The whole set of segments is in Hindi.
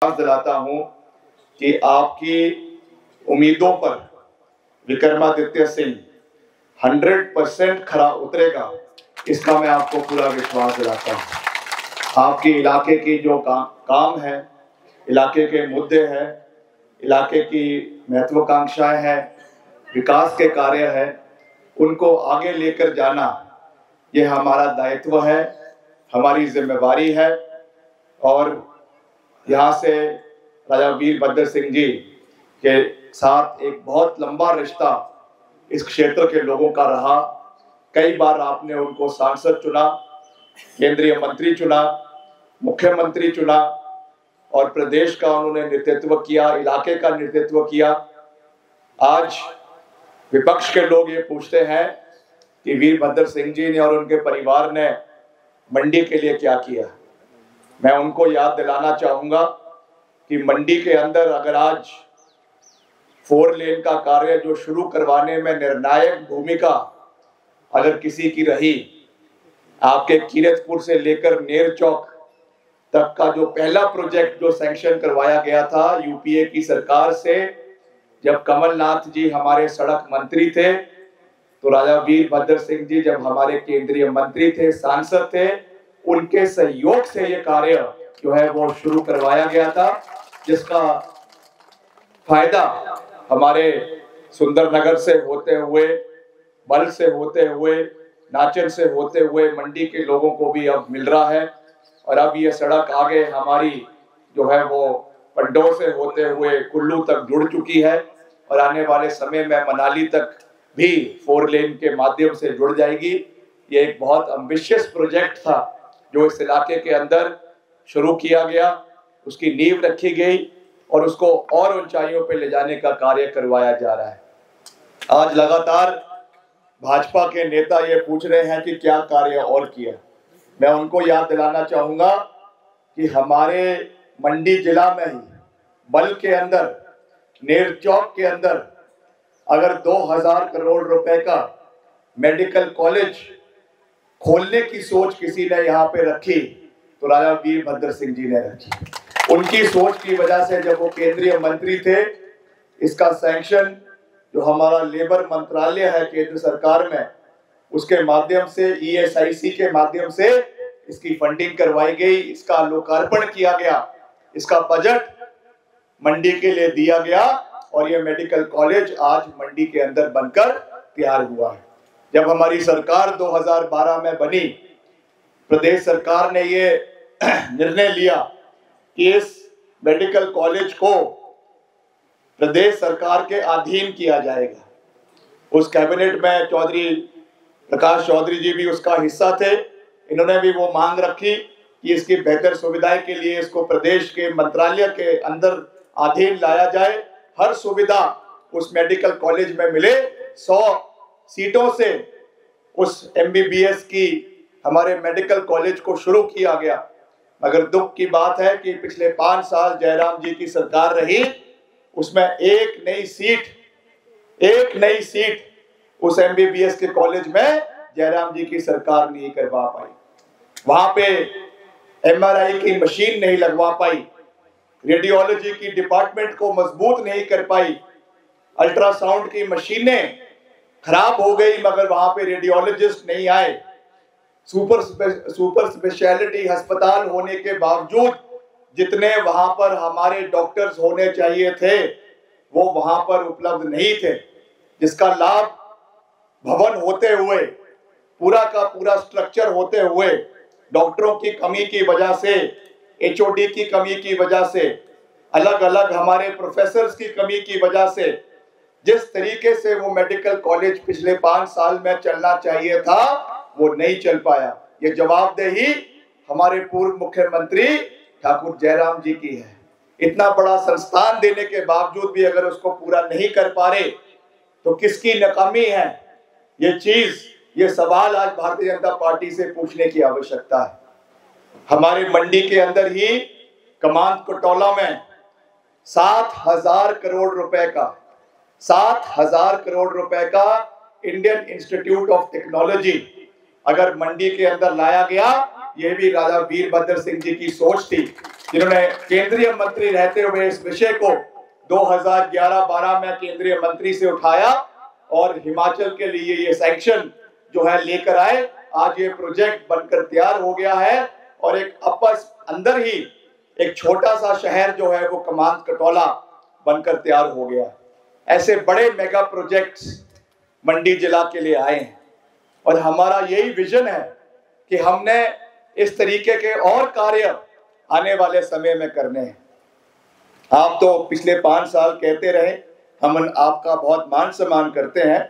विश्वास दिलाता हूं कि आपकी उम्मीदों पर विक्रमादित्य सिंह 100% खरा उतरेगा, इसका मैं आपको पूरा विश्वास दिलाता हूं। आपके इलाके की जो काम है, इलाके के मुद्दे हैं, इलाके की महत्वाकांक्षाएं हैं, विकास के कार्य हैं, उनको आगे लेकर जाना ये हमारा दायित्व है, हमारी जिम्मेवारी है। और यहाँ से राजा वीरभद्र सिंह जी के साथ एक बहुत लंबा रिश्ता इस क्षेत्र के लोगों का रहा। कई बार आपने उनको सांसद चुना, केंद्रीय मंत्री चुना, मुख्यमंत्री चुना और प्रदेश का उन्होंने नेतृत्व किया, इलाके का नेतृत्व किया। आज विपक्ष के लोग ये पूछते हैं कि वीरभद्र सिंह जी ने और उनके परिवार ने मंडी के लिए क्या किया। मैं उनको याद दिलाना चाहूंगा कि मंडी के अंदर अगर आज 4 लेन का कार्य जो शुरू करवाने में निर्णायक भूमिका अगर किसी की रही, आपके कीरतपुर से लेकर नेर चौक तक का जो पहला प्रोजेक्ट जो सैंक्शन करवाया गया था यूपीए की सरकार से, जब कमलनाथ जी हमारे सड़क मंत्री थे, तो राजा वीरभद्र सिंह जी जब हमारे केंद्रीय मंत्री थे, सांसद थे, उनके सहयोग से ये कार्य जो है वो शुरू करवाया गया था, जिसका फायदा हमारे सुंदरनगर से होते हुए, बल से होते हुए, नाचन से होते हुए मंडी के लोगों को भी अब मिल रहा है। और अब ये सड़क आगे हमारी जो है वो पंडों से होते हुए कुल्लू तक जुड़ चुकी है और आने वाले समय में मनाली तक भी 4 लेन के माध्यम से जुड़ जाएगी। ये एक बहुत एम्बिशियस प्रोजेक्ट था जो इस इलाके के अंदर शुरू किया गया, उसकी नींव रखी गई और उसको और ऊंचाइयों पे ले जाने का कार्य करवाया जा रहा है। आज लगातार भाजपा के नेता ये पूछ रहे हैं कि क्या कार्य और किया। मैं उनको याद दिलाना चाहूंगा कि हमारे मंडी जिला में ही बल के अंदर, नेर चौक के अंदर अगर 2000 करोड़ रुपए का मेडिकल कॉलेज खोलने की सोच किसी ने यहाँ पे रखी तो राजा वीरभद्र सिंह जी ने रखी। उनकी सोच की वजह से जब वो केंद्रीय मंत्री थे, इसका सैंक्शन जो हमारा लेबर मंत्रालय है केंद्र सरकार में, उसके माध्यम से ESIC के माध्यम से इसकी फंडिंग करवाई गई, इसका लोकार्पण किया गया, इसका बजट मंडी के लिए दिया गया और ये मेडिकल कॉलेज आज मंडी के अंदर बनकर तैयार हुआ है। जब हमारी सरकार 2012 में बनी, प्रदेश सरकार ने ये निर्णय लिया कि इस मेडिकल कॉलेज को प्रदेश सरकार के अधीन किया जाएगा। उस कैबिनेट में चौधरी प्रकाश चौधरी जी भी उसका हिस्सा थे। इन्होंने भी वो मांग रखी कि इसकी बेहतर सुविधाएं के लिए इसको प्रदेश के मंत्रालय के अंदर अधीन लाया जाए, हर सुविधा उस मेडिकल कॉलेज में मिले। 100 सीटों से उस MBBS की हमारे मेडिकल कॉलेज को शुरू किया गया। मगर दुख की बात है कि पिछले 5 साल जयराम जी की सरकार रही, उसमें एक नई सीट उस MBBS के कॉलेज में जयराम जी की सरकार नहीं करवा पाई। वहां पे MRI की मशीन नहीं लगवा पाई, रेडियोलॉजी की डिपार्टमेंट को मजबूत नहीं कर पाई, अल्ट्रासाउंड की मशीनें खराब हो गई मगर वहां पे रेडियोलॉजिस्ट नहीं आए। सुपर स्पेशलिटी अस्पताल होने के बावजूद जितने वहां पर हमारे डॉक्टर्स होने चाहिए थे वो वहां पर उपलब्ध नहीं थे, जिसका लाभ भवन होते हुए, पूरा का पूरा स्ट्रक्चर होते हुए, डॉक्टरों की कमी की वजह से, HOD की कमी की वजह से, अलग अलग हमारे प्रोफेसर्स की कमी की वजह से, जिस तरीके से वो मेडिकल कॉलेज पिछले 5 साल में चलना चाहिए था वो नहीं चल पाया। ये जवाबदेही हमारे पूर्व मुख्यमंत्री ठाकुर जयराम जी की है। इतना बड़ा संस्थान देने के बावजूद भी अगर उसको पूरा नहीं कर पा रहे तो किसकी नाकामी है? ये सवाल आज भारतीय जनता पार्टी से पूछने की आवश्यकता है। हमारे मंडी के अंदर ही कमांद कटौला में 7,000 करोड़ रुपए का इंडियन इंस्टीट्यूट ऑफ टेक्नोलॉजी अगर मंडी के अंदर लाया गया, यह भी राजा वीरभद्र सिंह जी की सोच थी। जिन्होंने केंद्रीय मंत्री रहते हुए इस विषय को 2011-12 में केंद्रीय मंत्री से उठाया और हिमाचल के लिए ये सैंक्शन जो है लेकर आए। आज ये प्रोजेक्ट बनकर तैयार हो गया है और एक आपस अंदर ही एक छोटा सा शहर जो है वो कमांद कटौला बनकर तैयार हो गया। ऐसे बड़े मेगा प्रोजेक्ट्स मंडी जिला के लिए आए हैं और हमारा यही विजन है कि हमने इस तरीके के और कार्य आने वाले समय में करने हैं। आप तो पिछले 5 साल कहते रहे, हम आपका बहुत मान सम्मान करते हैं,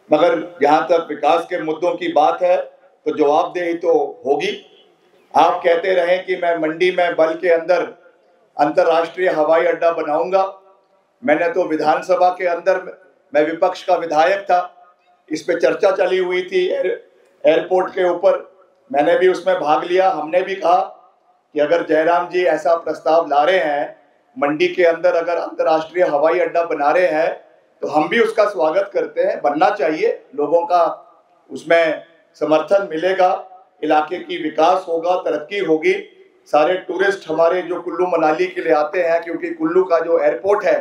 मगर जहाँ तक विकास के मुद्दों की बात है तो जवाबदेही तो होगी। आप कहते रहे कि मैं मंडी में बल के अंदर अंतर्राष्ट्रीय हवाई अड्डा बनाऊंगा। मैंने तो विधानसभा के अंदर, मैं विपक्ष का विधायक था, इस पे चर्चा चली हुई थी एयरपोर्ट के ऊपर, मैंने भी उसमें भाग लिया। हमने भी कहा कि अगर जयराम जी ऐसा प्रस्ताव ला रहे हैं, मंडी के अंदर अगर अंतर्राष्ट्रीय हवाई अड्डा बना रहे हैं, तो हम भी उसका स्वागत करते हैं, बनना चाहिए। लोगों का उसमें समर्थन मिलेगा, इलाके की विकास होगा, तरक्की होगी। सारे टूरिस्ट हमारे जो कुल्लू मनाली के लिए आते हैं, क्योंकि कुल्लू का जो एयरपोर्ट है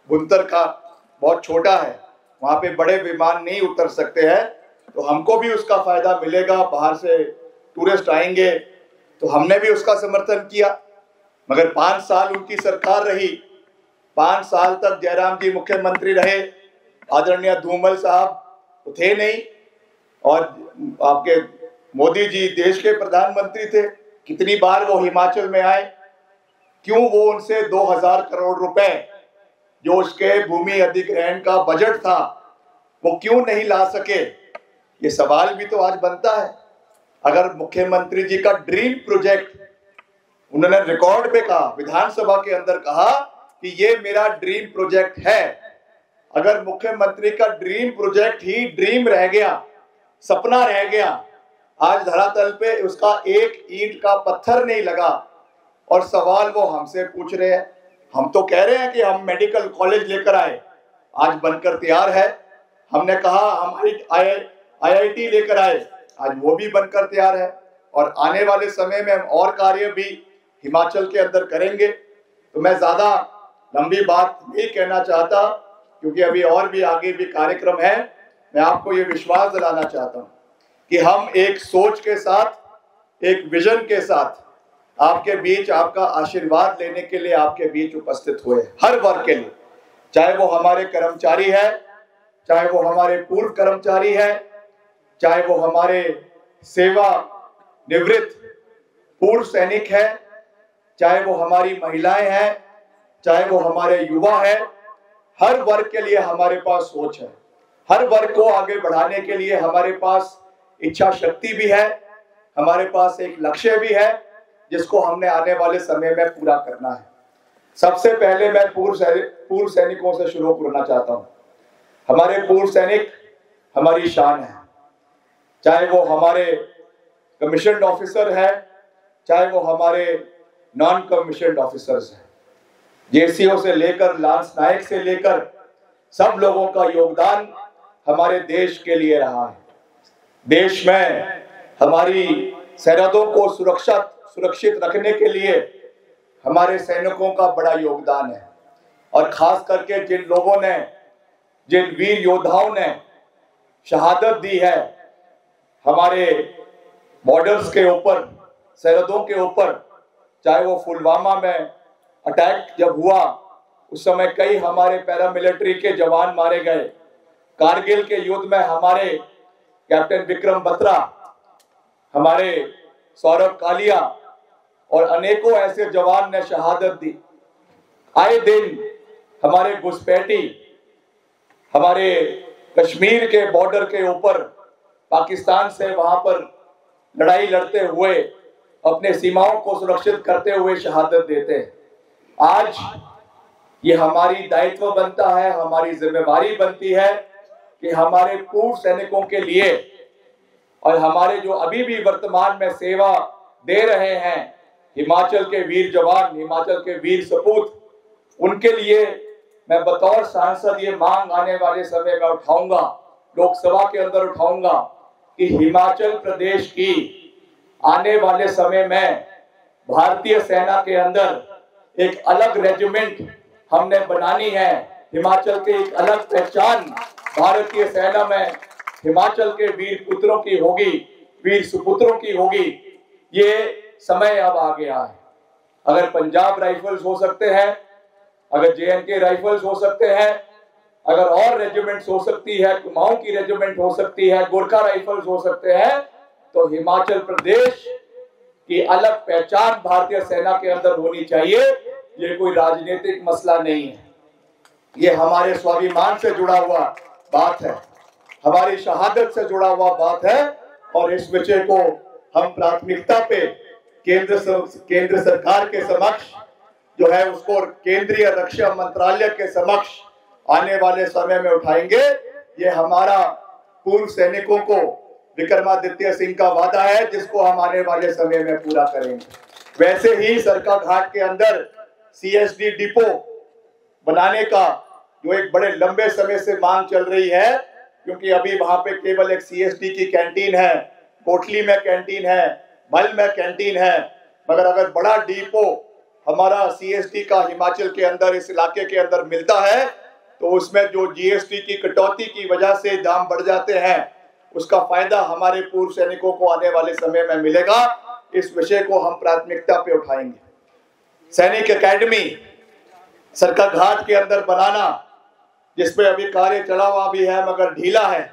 भुंतर का बहुत छोटा है, वहाँ पे बड़े विमान नहीं उतर सकते हैं, तो हमको भी उसका फायदा मिलेगा। बाहर से टूरिस्ट आएंगे, तो हमने भी उसका समर्थन किया। मगर 5 साल उनकी सरकार रही, 5 साल तक जयराम जी मुख्यमंत्री रहे, आदरणीय धूमल साहब तो थे नहीं, और आपके मोदी जी देश के प्रधानमंत्री थे। कितनी बार वो हिमाचल में आए, क्यों वो उनसे 2000 करोड़ रुपए जो उसके भूमि अधिग्रहण का बजट था वो क्यों नहीं ला सके? ये सवाल भी तो आज बनता है। अगर मुख्यमंत्री जी का ड्रीम प्रोजेक्ट, उन्होंने रिकॉर्ड पे कहा, विधानसभा के अंदर कहा कि ये मेरा ड्रीम प्रोजेक्ट है, अगर मुख्यमंत्री का ड्रीम प्रोजेक्ट ही ड्रीम रह गया, सपना रह गया, आज धरातल पे उसका एक ईंट का पत्थर नहीं लगा, और सवाल वो हमसे पूछ रहे हैं। हम तो कह रहे हैं कि हम मेडिकल कॉलेज लेकर आए, आज बनकर तैयार है। हमने कहा हम IIT लेकर आए, आज वो भी बनकर तैयार है, और आने वाले समय में हम और कार्य भी हिमाचल के अंदर करेंगे। तो मैं ज्यादा लंबी बात नहीं कहना चाहता, क्योंकि अभी और भी आगे भी कार्यक्रम है। मैं आपको ये विश्वास दिलाना चाहता हूँ कि हम एक सोच के साथ, एक विजन के साथ आपके बीच आपका आशीर्वाद लेने के लिए आपके बीच उपस्थित हुए, हर वर्ग के लिए, चाहे वो हमारे कर्मचारी है, चाहे वो हमारे पूर्व कर्मचारी है, चाहे वो हमारे सेवा निवृत्त पूर्व सैनिक है, चाहे वो हमारी महिलाएं हैं, चाहे वो हमारे युवा है। हर वर्ग के लिए हमारे पास सोच है, हर वर्ग को आगे बढ़ाने के लिए हमारे पास इच्छा शक्ति भी है, हमारे पास एक लक्ष्य भी है जिसको हमने आने वाले समय में पूरा करना है। सबसे पहले मैं पूर्व सैनिकों से शुरू करना चाहता हूं। हमारे पूर्व सैनिक हमारी शान है, चाहे वो हमारे कमीशन्ड ऑफिसर है, चाहे वो हमारे नॉन कमीशन्ड ऑफिसर्स हैं, जेसीओ से लेकर लांस नायक से लेकर सब लोगों का योगदान हमारे देश के लिए रहा है। देश में हमारी सरहदों को सुरक्षित रखने के लिए हमारे सैनिकों का बड़ा योगदान है, और खास करके जिन लोगों ने, जिन वीर योद्धाओं ने शहादत दी है हमारे बॉर्डर्स के ऊपर, सरहदों के ऊपर, चाहे वो पुलवामा में अटैक जब हुआ उस समय कई हमारे पैरामिलिट्री के जवान मारे गए, कारगिल के युद्ध में हमारे कैप्टन विक्रम बत्रा, हमारे सौरभ कालिया और अनेकों ऐसे जवान ने शहादत दी। आए दिन हमारे घुसपैठी हमारे कश्मीर के बॉर्डर के ऊपर पाकिस्तान से वहां पर लड़ाई लड़ते हुए अपने सीमाओं को सुरक्षित करते हुए शहादत देते हैं। आज ये हमारी दायित्व बनता है, हमारी जिम्मेवारी बनती है कि हमारे पूर्व सैनिकों के लिए और हमारे जो अभी भी वर्तमान में सेवा दे रहे हैं, हिमाचल के वीर जवान, हिमाचल के वीर सपूत, उनके लिए मैं बतौर सांसद ये मांग आने वाले समय में उठाऊंगा, लोकसभा के अंदर उठाऊंगा कि हिमाचल प्रदेश की आने वाले समय में भारतीय सेना के अंदर एक अलग रेजिमेंट हमने बनानी है। हिमाचल की एक अलग पहचान भारतीय सेना में हिमाचल के वीर पुत्रों की होगी, वीर सुपुत्रों की होगी। ये समय अब आ गया है। अगर पंजाब राइफल्स हो सकते हैं, अगर JNK राइफल्स हो सकते हैं, अगर और रेजिमेंट्स हो सकती है, कुमाऊं की रेजिमेंट हो सकती है, गोरखा राइफल्स हो सकते हैं, तो हिमाचल प्रदेश की अलग पहचान भारतीय सेना के अंदर होनी चाहिए। ये कोई राजनीतिक मसला नहीं है, ये हमारे स्वाभिमान से जुड़ा हुआ बात है, हमारी शहादत से जुड़ा हुआ बात है। और इस विषय को हम प्राथमिकता पे केंद्र सरकार के समक्ष जो है उसको केंद्रीय रक्षा मंत्रालय के समक्ष आने वाले समय में उठाएंगे। ये हमारा पूर्व सैनिकों को विक्रमादित्य सिंह का वादा है, जिसको हम आने वाले समय में पूरा करेंगे। वैसे ही सरकाघाट के अंदर CSD डिपो बनाने का जो एक बड़े लंबे समय से मांग चल रही है, क्योंकि अभी वहां पे केवल एक CSD की कैंटीन है, कोटली में कैंटीन है, मल में कैंटीन है, मगर अगर बड़ा डिपो हमारा CSD का हिमाचल के अंदर इस इलाके के अंदर मिलता है तो उसमें जो GST की कटौती की वजह से दाम बढ़ जाते हैं, उसका फायदा हमारे पूर्व सैनिकों को आने वाले समय में मिलेगा। इस विषय को हम प्राथमिकता पे उठाएंगे। सैनिक एकेडमी सरकाघाट के अंदर बनाना, जिसपे अभी कार्य चला हुआ भी है मगर ढीला है,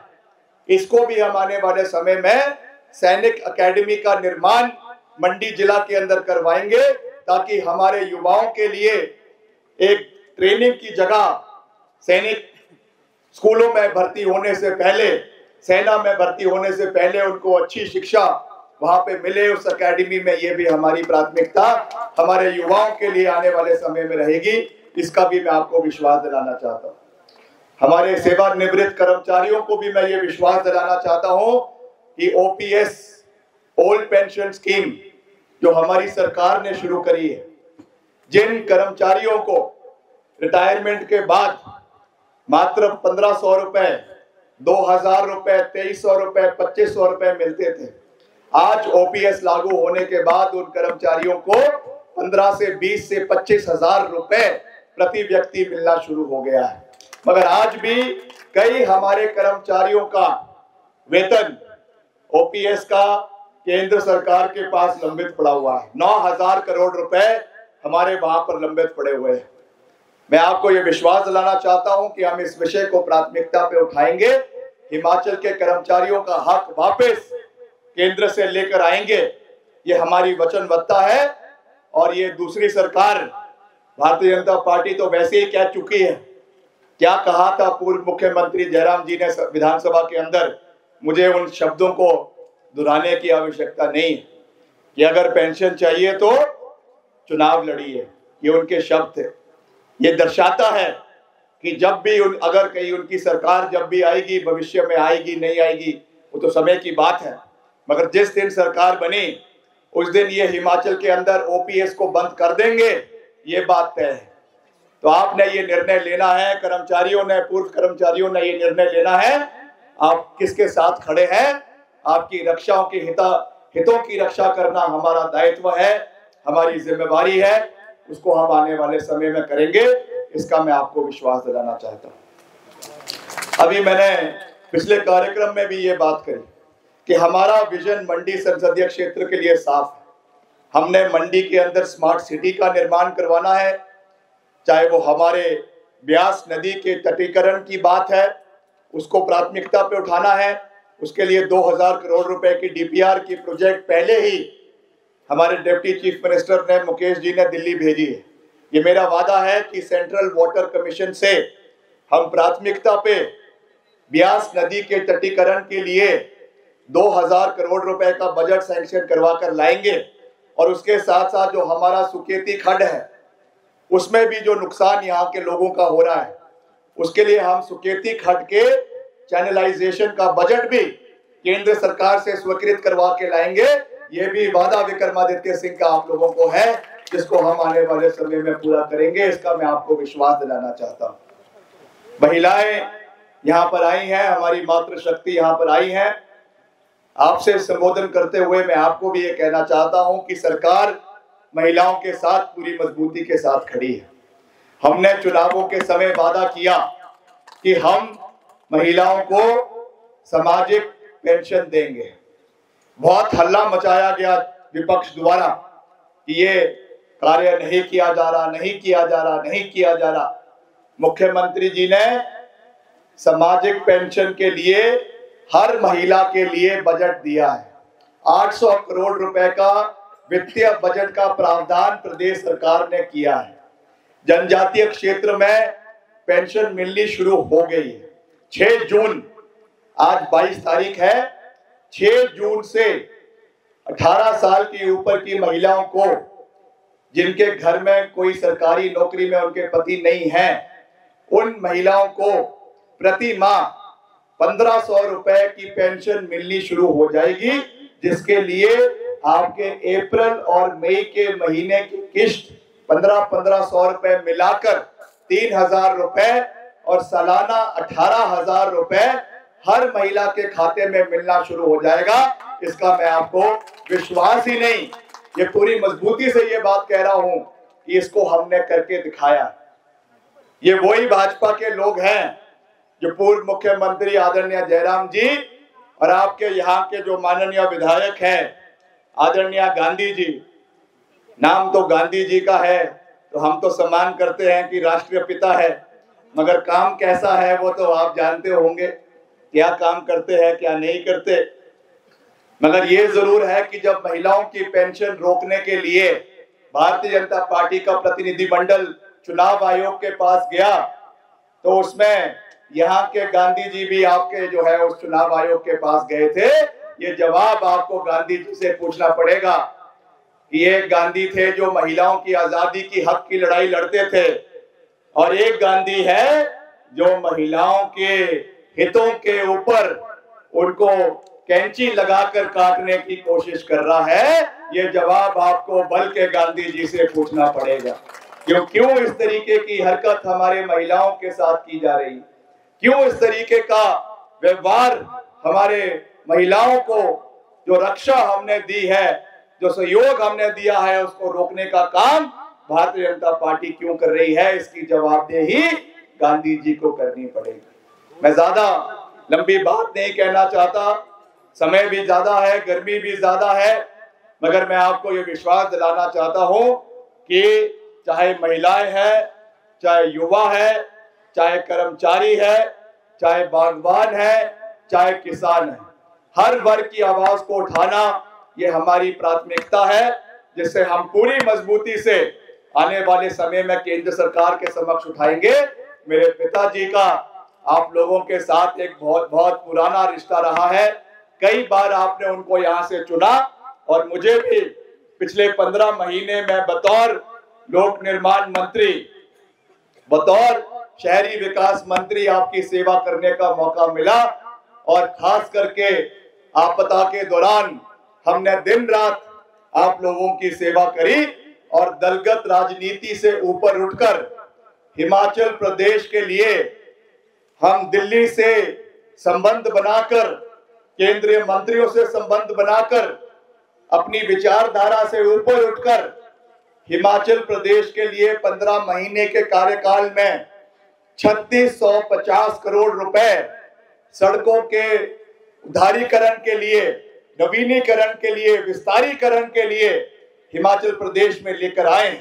इसको भी हम आने वाले समय में सैनिक एकेडमी का निर्माण मंडी जिला के अंदर करवाएंगे, ताकि हमारे युवाओं के लिए एक ट्रेनिंग की जगह सैनिक स्कूलों में भर्ती होने से पहले, सेना में भर्ती होने से पहले उनको अच्छी शिक्षा वहां पे मिले उस एकेडमी में। ये भी हमारी प्राथमिकता हमारे युवाओं के लिए आने वाले समय में रहेगी, इसका भी मैं आपको विश्वास दिलाना चाहता हूँ। हमारे सेवानिवृत्त कर्मचारियों को भी मैं ये विश्वास दिलाना चाहता हूँ कि OPS ओल्ड पेंशन स्कीम जो हमारी सरकार ने शुरू करी है, जिन कर्मचारियों को रिटायरमेंट के बाद मात्र 1500 रुपए, 2000 रुपए, 2300 रुपए, 2500 रुपए मिलते थे, आज OPS लागू होने के बाद उन कर्मचारियों को 15 से 20 से 25,000 रुपए प्रति व्यक्ति मिलना शुरू हो गया है। मगर आज भी कई हमारे कर्मचारियों का वेतन OPS का केंद्र सरकार के पास लंबित पड़ा हुआ है। 9,000 करोड़ रुपए हमारे वहां पर लंबित पड़े हुए हैं। मैं आपको ये विश्वास दिलाना चाहता हूं कि हम इस विषय को प्राथमिकता पे उठाएंगे, हिमाचल के कर्मचारियों का हक वापस केंद्र से लेकर आएंगे। ये हमारी वचनबद्धता है। और ये दूसरी सरकार भारतीय जनता पार्टी तो वैसे ही कह चुकी है। क्या कहा था पूर्व मुख्यमंत्री जयराम जी ने विधानसभा के अंदर, मुझे उन शब्दों को दोहराने की आवश्यकता नहीं है कि अगर पेंशन चाहिए तो चुनाव लड़िए, ये उनके शब्द थे। ये दर्शाता है कि जब भी अगर कहीं उनकी सरकार जब भी आएगी, भविष्य में आएगी नहीं आएगी वो तो समय की बात है, मगर जिस दिन सरकार बनी उस दिन ये हिमाचल के अंदर OPS को बंद कर देंगे, ये बात तय है। तो आपने ये निर्णय लेना है, कर्मचारियों ने, पूर्व कर्मचारियों ने ये निर्णय लेना है, आप किसके साथ खड़े हैं। आपकी रक्षाओं की हितों की रक्षा करना हमारा दायित्व है, हमारी जिम्मेवारी है, उसको हम आने वाले समय में करेंगे, इसका मैं आपको विश्वास दिलाना चाहता हूं। अभी मैंने पिछले कार्यक्रम में भी ये बात कही कि हमारा विजन मंडी संसदीय क्षेत्र के लिए साफ है। हमने मंडी के अंदर स्मार्ट सिटी का निर्माण करवाना है, चाहे वो हमारे ब्यास नदी के तटीकरण की बात है, उसको प्राथमिकता पे उठाना है। उसके लिए 2000 करोड़ रुपए की DPR की प्रोजेक्ट पहले ही हमारे डिप्टी चीफ मिनिस्टर ने, मुकेश जी ने दिल्ली भेजी है। ये मेरा वादा है कि सेंट्रल वाटर कमीशन से हम प्राथमिकता पे ब्यास नदी के तटीकरण के लिए 2000 करोड़ रुपए का बजट सैंक्शन करवा कर लाएंगे। और उसके साथ साथ जो हमारा सुकेती खड्ड है, उसमें भी जो नुकसान यहाँ के लोगों का हो रहा है, उसके लिए हम सुकेती खड्ड के चैनलाइजेशन का बजट भी केंद्र सरकार से स्वीकृत करवा के लाएंगे। ये भी वादा विक्रमादित्य सिंह का आप लोगों को है, जिसको हम आने वाले समय में पूरा करेंगे, इसका मैं आपको विश्वास दिलाना चाहता हूँ। महिलाएं यहाँ पर आई हैं, हमारी मातृशक्ति यहाँ पर आई है। आपसे संबोधन करते हुए मैं आपको भी ये कहना चाहता हूँ कि सरकार महिलाओं के साथ पूरी मजबूती के साथ खड़ी है। हमने चुनावों के समय वादा किया कि हम महिलाओं को सामाजिक पेंशन देंगे। बहुत हल्ला मचाया गया विपक्ष द्वारा कि ये कार्य नहीं किया जा रहा, नहीं किया जा रहा, नहीं किया जा रहा। मुख्यमंत्री जी ने सामाजिक पेंशन के लिए हर महिला के लिए बजट दिया है। 800 करोड़ रुपए का वित्तीय बजट का प्रावधान प्रदेश सरकार ने किया है। जनजातीय क्षेत्र में पेंशन मिलनी शुरू हो गई है। 6 जून, आज 22 तारीख है, 6 जून से 18 साल के ऊपर की महिलाओं को, जिनके घर में कोई सरकारी नौकरी में उनके पति नहीं है, उन महिलाओं को प्रति माह 1500 रुपए की पेंशन मिलनी शुरू हो जाएगी, जिसके लिए आपके अप्रैल और मई के महीने की किश्त 1500 रुपए मिलाकर 3000 रुपए और सालाना 18,000 रुपए हर महिला के खाते में मिलना शुरू हो जाएगा। इसका मैं आपको विश्वास ही नहीं, ये पूरी मजबूती से ये बात कह रहा हूं कि इसको हमने करके दिखाया। ये वही भाजपा के लोग हैं जो पूर्व मुख्यमंत्री आदरणीय जयराम जी और आपके यहाँ के जो माननीय विधायक हैं आदरणीय गांधी जी, नाम तो गांधी जी का है तो हम तो सम्मान करते हैं कि राष्ट्रीय पिता है, मगर काम कैसा है वो तो आप जानते होंगे, क्या काम करते हैं क्या नहीं करते। मगर ये जरूर है कि जब महिलाओं की पेंशन रोकने के लिए भारतीय जनता पार्टी का प्रतिनिधि मंडल चुनाव आयोग के पास गया तो उसमें यहाँ के गांधी जी भी आपके जो है उस चुनाव आयोग के पास गए थे। ये जवाब आपको गांधी जी से पूछना पड़ेगा कि ये गांधी थे जो महिलाओं की आजादी की हक की लड़ाई लड़ते थे, और एक गांधी है जो महिलाओं के हितों के ऊपर उनको कैंची लगाकर काटने की कोशिश कर रहा है। ये जवाब आपको बल के गांधी जी से पूछना पड़ेगा। क्यों इस तरीके की हरकत हमारे महिलाओं के साथ की जा रही, क्यों इस तरीके का व्यवहार हमारे महिलाओं को, जो रक्षा हमने दी है, जो सहयोग हमने दिया है, उसको रोकने का काम भारतीय जनता पार्टी क्यों कर रही है, इसकी जवाबदेही गांधी जी को करनी पड़ेगी। मैं ज्यादा लंबी बात नहीं कहना चाहता, समय भी ज्यादा है, गर्मी भी ज्यादा है, मगर मैं आपको ये विश्वास दिलाना चाहता हूं कि चाहे महिलाएं हैं, चाहे युवा है, चाहे कर्मचारी है, चाहे बागवान है, चाहे किसान है, हर वर्ग की आवाज को उठाना ये हमारी प्राथमिकता है, जिससे हम पूरी मजबूती से आने वाले समय में केंद्र सरकार के समक्ष उठाएंगे। मेरे पिताजी का आप लोगों के साथ एक बहुत बहुत पुराना रिश्ता रहा है। कई बार आपने उनको यहाँ से चुना और मुझे भी पिछले 15 महीने में बतौर लोक निर्माण मंत्री, बतौर शहरी विकास मंत्री आपकी सेवा करने का मौका मिला, और खास करके आपदा के दौरान हमने दिन रात आप लोगों की सेवा करी, और दलगत राजनीति से ऊपर उठकर हिमाचल प्रदेश के लिए हम दिल्ली से संबंध बनाकर, केंद्रीय मंत्रियों से संबंध बनाकर, अपनी विचारधारा से ऊपर उठकर हिमाचल प्रदेश के लिए 15 महीने के कार्यकाल में 3650 करोड़ रुपए सड़कों के उदारीकरण के लिए, नवीनीकरण के लिए, विस्तारीकरण के लिए हिमाचल प्रदेश में लेकर आए,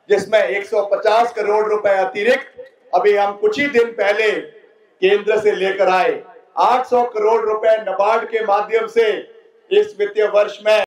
जिसमें 150 करोड़ रुपए अतिरिक्त अभी हम कुछ ही दिन पहले केंद्र से लेकर आए। 800 करोड़ रुपए नाबार्ड के माध्यम से इस वित्तीय वर्ष में